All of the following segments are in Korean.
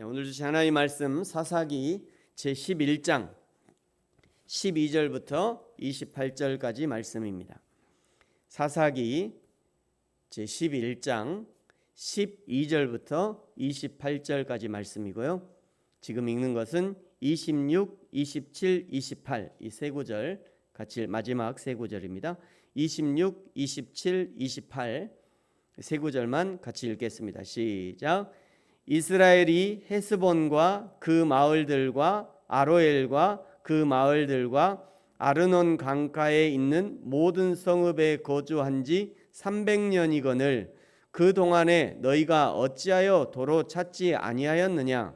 오늘 주신 하나님의 말씀 사사기 제11장 12절부터 28절까지 말씀입니다. 사사기 제11장 12절부터 28절까지 말씀이고요. 지금 읽는 것은 26, 27, 28 이 세 구절 같이 마지막 세 구절입니다. 26, 27, 28 세 구절만 같이 읽겠습니다. 시작. 이스라엘이 헤스본과 그 마을들과 아로엘과 그 마을들과 아르논 강가에 있는 모든 성읍에 거주한 지 300년이거늘 그 동안에 너희가 어찌하여 도로 찾지 아니하였느냐?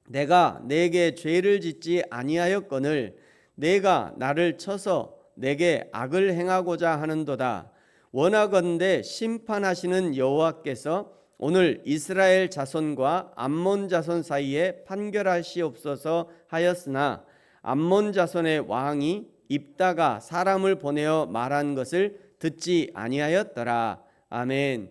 내가 내게 죄를 짓지 아니하였거늘 내가 나를 쳐서 내게 악을 행하고자 하는도다. 원하건대 심판하시는 여호와께서 오늘 이스라엘 자손과 암몬 자손 사이에 판결하시옵소서 하였으나 암몬 자손의 왕이 입다가 사람을 보내어 말한 것을 듣지 아니하였더라. 아멘.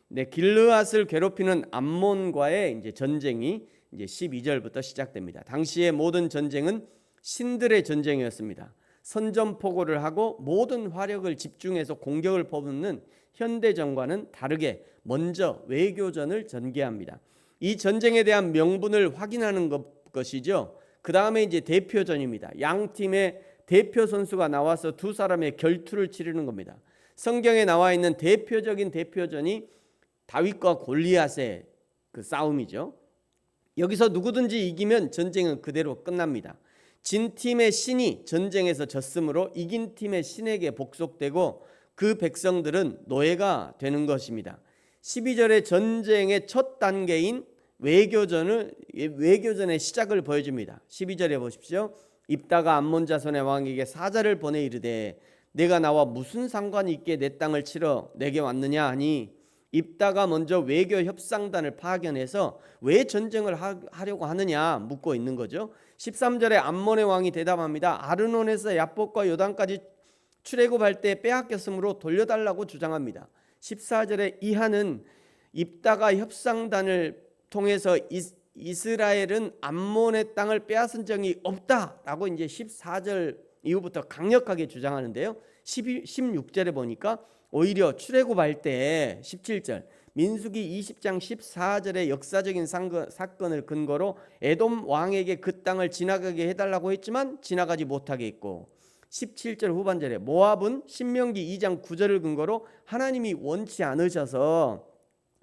네, 길르앗을 괴롭히는 암몬과의 이제 전쟁이 이제 12절부터 시작됩니다. 당시의 모든 전쟁은 신들의 전쟁이었습니다. 선전포고를 하고 모든 화력을 집중해서 공격을 퍼붓는 현대전과는 다르게 먼저 외교전을 전개합니다. 이 전쟁에 대한 명분을 확인하는 것이죠. 그 다음에 이제 대표전입니다. 양 팀의 대표 선수가 나와서 두 사람의 결투를 치르는 겁니다. 성경에 나와 있는 대표적인 대표전이 다윗과 골리앗의 그 싸움이죠. 여기서 누구든지 이기면 전쟁은 그대로 끝납니다. 진 팀의 신이 전쟁에서 졌으므로 이긴 팀의 신에게 복속되고 그 백성들은 노예가 되는 것입니다. 12절의 전쟁의 첫 단계인 외교전의 시작을 보여줍니다. 12절에 보십시오. 입다가 암몬 자손의 왕에게 사자를 보내 이르되 내가 나와 무슨 상관이 있게 내 땅을 치러 내게 왔느냐 하니 입다가 먼저 외교 협상단을 파견해서 왜 전쟁을 하려고 하느냐 묻고 있는 거죠. 13절에 암몬의 왕이 대답합니다. 아르논에서 야복과 요단까지 출애굽할 때 빼앗겼으므로 돌려달라고 주장합니다. 14절에 이하는 입다가 협상단을 통해서 이스라엘은 암몬의 땅을 빼앗은 적이 없다라고 이제 14절 이후부터 강력하게 주장하는데요. 16절에 보니까 오히려 출애굽할 때 17절 민수기 20장 14절의 역사적인 사건을 근거로 에돔 왕에게 그 땅을 지나가게 해달라고 했지만 지나가지 못하게 했고 17절 후반절에 모압은 신명기 2장 9절을 근거로 하나님이 원치 않으셔서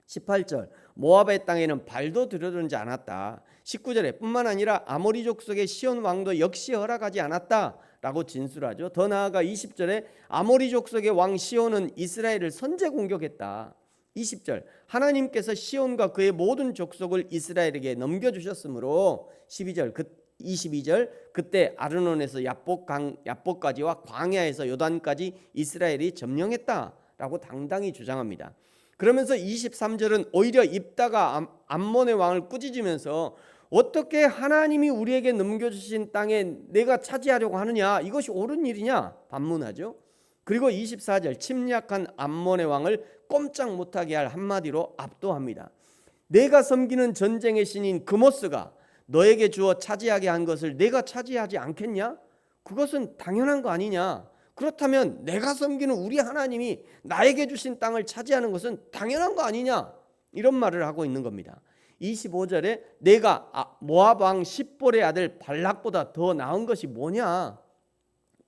18절 모압의 땅에는 발도 들여놓지 않았다. 19절에 뿐만 아니라 아모리 족속의 시온 왕도 역시 허락하지 않았다라고 진술하죠. 더 나아가 20절에 아모리 족속의 왕 시온은 이스라엘을 선제 공격했다. 20절 하나님께서 시온과 그의 모든 족속을 이스라엘에게 넘겨주셨으므로 22절 그때 아르논에서 야복까지와 광야에서 요단까지 이스라엘이 점령했다라고 당당히 주장합니다. 그러면서 23절은 오히려 입다가 암몬의 왕을 꾸짖으면서 어떻게 하나님이 우리에게 넘겨주신 땅에 내가 차지하려고 하느냐, 이것이 옳은 일이냐 반문하죠. 그리고 24절 침략한 암몬의 왕을 꼼짝 못하게 할 한마디로 압도합니다. 내가 섬기는 전쟁의 신인 그모스가 너에게 주어 차지하게 한 것을 내가 차지하지 않겠냐? 그것은 당연한 거 아니냐? 그렇다면 내가 섬기는 우리 하나님이 나에게 주신 땅을 차지하는 것은 당연한 거 아니냐? 이런 말을 하고 있는 겁니다. 25절에 내가 모압 왕 십볼의 아들 발락보다 더 나은 것이 뭐냐?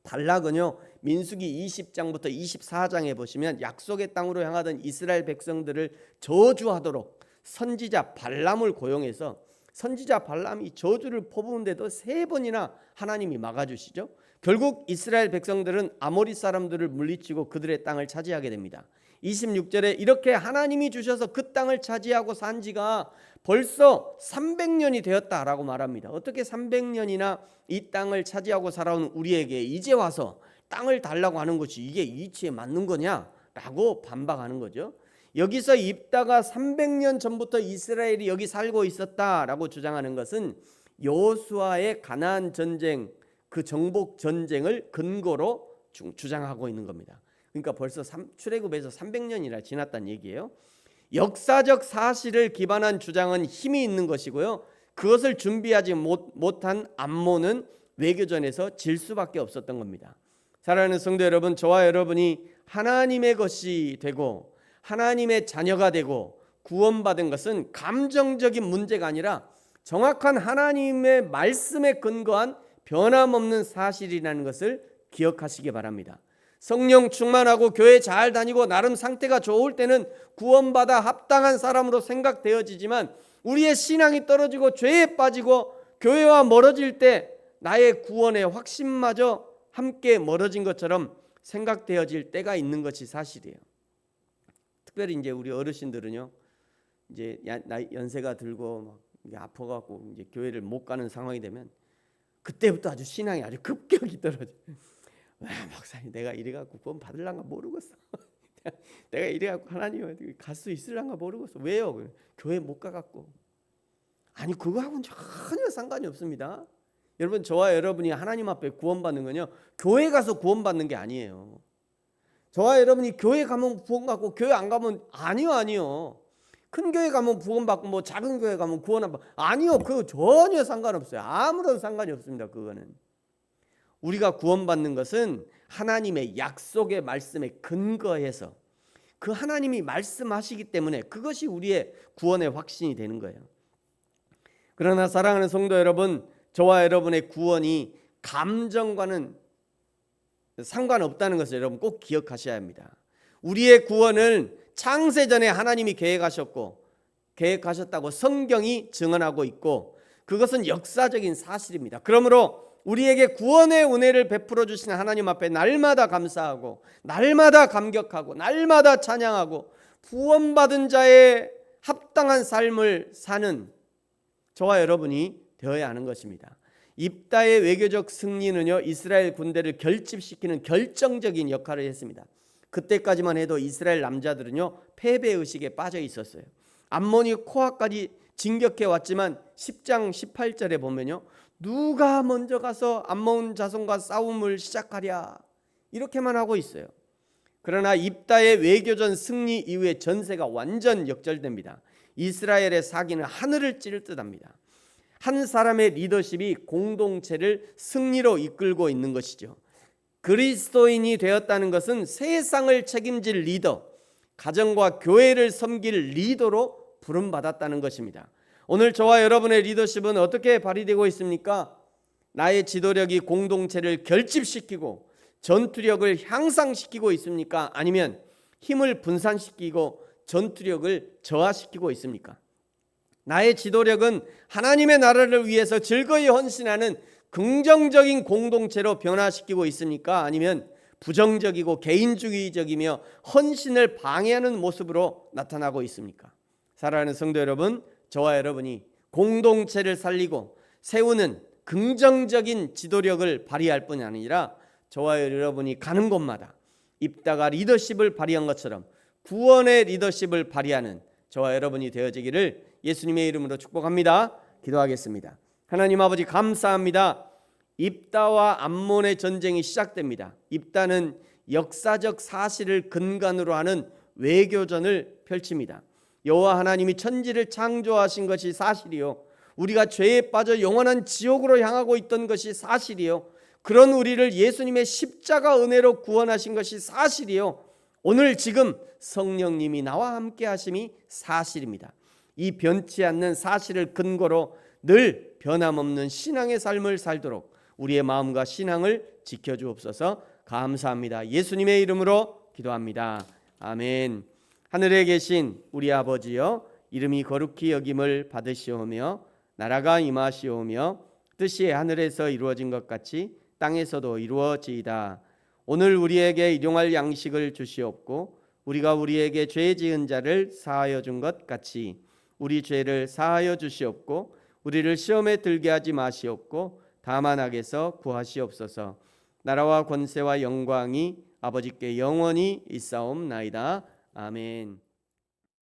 발락은요 민수기 20장부터 24장에 보시면 약속의 땅으로 향하던 이스라엘 백성들을 저주하도록 선지자 발람을 고용해서 선지자 발람이 저주를 퍼부은데도 3번이나 하나님이 막아주시죠. 결국 이스라엘 백성들은 아모리 사람들을 물리치고 그들의 땅을 차지하게 됩니다. 26절에 이렇게 하나님이 주셔서 그 땅을 차지하고 산 지가 벌써 300년이 되었다라고 말합니다. 어떻게 300년이나 이 땅을 차지하고 살아온 우리에게 이제 와서 땅을 달라고 하는 것이 이게 이치에 맞는 거냐라고 반박하는 거죠. 여기서 입다가 300년 전부터 이스라엘이 여기 살고 있었다라고 주장하는 것은 여호수아의 가나안 전쟁 그 정복 전쟁을 근거로 주장하고 있는 겁니다. 그러니까 벌써 출애굽에서 300년이나 지났다는 얘기예요. 역사적 사실을 기반한 주장은 힘이 있는 것이고요. 그것을 준비하지 못한 암몬은 외교전에서 질 수밖에 없었던 겁니다. 사랑하는 성도 여러분, 저와 여러분이 하나님의 것이 되고 하나님의 자녀가 되고 구원받은 것은 감정적인 문제가 아니라 정확한 하나님의 말씀에 근거한 변함없는 사실이라는 것을 기억하시기 바랍니다. 성령 충만하고 교회 잘 다니고 나름 상태가 좋을 때는 구원받아 합당한 사람으로 생각되어지지만 우리의 신앙이 떨어지고 죄에 빠지고 교회와 멀어질 때 나의 구원의 확신마저 함께 멀어진 것처럼 생각되어질 때가 있는 것이 사실이에요. 특별히 이제 우리 어르신들은요, 이제 연세가 들고 막 아파갖고 이제 교회를 못 가는 상황이 되면 그때부터 아주 신앙이 아주 급격히 떨어져요. 와, 목사님, 내가 이래갖고 구원 받을란가 모르겠어. 내가 이래갖고 하나님 갈 수 있을란가 모르겠어. 왜요? 교회 못 가갖고. 아니, 그거하고는 전혀 상관이 없습니다. 여러분, 저와 여러분이 하나님 앞에 구원받는 건요, 교회 가서 구원받는 게 아니에요. 저와 여러분이 교회 가면 구원받고 교회 안 가면 아니요. 큰 교회 가면 구원받고 뭐 작은 교회 가면 구원 안 받고 아니요. 그거 전혀 상관없어요. 아무런 상관이 없습니다. 그거는. 우리가 구원받는 것은 하나님의 약속의 말씀에 근거해서 그 하나님이 말씀하시기 때문에 그것이 우리의 구원의 확신이 되는 거예요. 그러나 사랑하는 성도 여러분, 저와 여러분의 구원이 감정과는 상관없다는 것을 여러분 꼭 기억하셔야 합니다. 우리의 구원을 창세전에 하나님이 계획하셨다고 성경이 증언하고 있고 그것은 역사적인 사실입니다. 그러므로 우리에게 구원의 은혜를 베풀어 주시는 하나님 앞에 날마다 감사하고 날마다 감격하고 날마다 찬양하고 구원받은 자의 합당한 삶을 사는 저와 여러분이 되어야 하는 것입니다. 입다의 외교적 승리는요, 이스라엘 군대를 결집시키는 결정적인 역할을 했습니다. 그때까지만 해도 이스라엘 남자들은요, 패배의식에 빠져 있었어요. 암몬이 코아까지 진격해 왔지만 10장 18절에 보면요, 누가 먼저 가서 암몬 자손과 싸움을 시작하랴 이렇게만 하고 있어요. 그러나 입다의 외교전 승리 이후에 전세가 완전 역전됩니다. 이스라엘의 사기는 하늘을 찌를 듯합니다. 한 사람의 리더십이 공동체를 승리로 이끌고 있는 것이죠. 그리스도인이 되었다는 것은 세상을 책임질 리더, 가정과 교회를 섬길 리더로 부름받았다는 것입니다. 오늘 저와 여러분의 리더십은 어떻게 발휘되고 있습니까? 나의 지도력이 공동체를 결집시키고 전투력을 향상시키고 있습니까? 아니면 힘을 분산시키고 전투력을 저하시키고 있습니까? 나의 지도력은 하나님의 나라를 위해서 즐거이 헌신하는 긍정적인 공동체로 변화시키고 있습니까? 아니면 부정적이고 개인주의적이며 헌신을 방해하는 모습으로 나타나고 있습니까? 사랑하는 성도 여러분, 저와 여러분이 공동체를 살리고 세우는 긍정적인 지도력을 발휘할 뿐이 아니라 저와 여러분이 가는 곳마다 입다가 리더십을 발휘한 것처럼 구원의 리더십을 발휘하는 저와 여러분이 되어지기를 예수님의 이름으로 축복합니다. 기도하겠습니다. 하나님 아버지, 감사합니다. 입다와 암몬의 전쟁이 시작됩니다. 입다는 역사적 사실을 근간으로 하는 외교전을 펼칩니다. 여호와 하나님이 천지를 창조하신 것이 사실이요, 우리가 죄에 빠져 영원한 지옥으로 향하고 있던 것이 사실이요, 그런 우리를 예수님의 십자가 은혜로 구원하신 것이 사실이요, 오늘 지금 성령님이 나와 함께 하심이 사실입니다. 이 변치 않는 사실을 근거로 늘 변함없는 신앙의 삶을 살도록 우리의 마음과 신앙을 지켜주옵소서. 감사합니다. 예수님의 이름으로 기도합니다. 아멘. 하늘에 계신 우리 아버지여, 이름이 거룩히 여김을 받으시오며 나라가 임하시오며 뜻이 하늘에서 이루어진 것 같이 땅에서도 이루어지이다. 오늘 우리에게 일용할 양식을 주시옵고 우리가 우리에게 죄 지은 자를 사하여 준 것 같이 우리 죄를 사하여 주시옵고 우리를 시험에 들게 하지 마시옵고 다만 악에서 구하시옵소서. 나라와 권세와 영광이 아버지께 영원히 있사옵나이다. 아멘.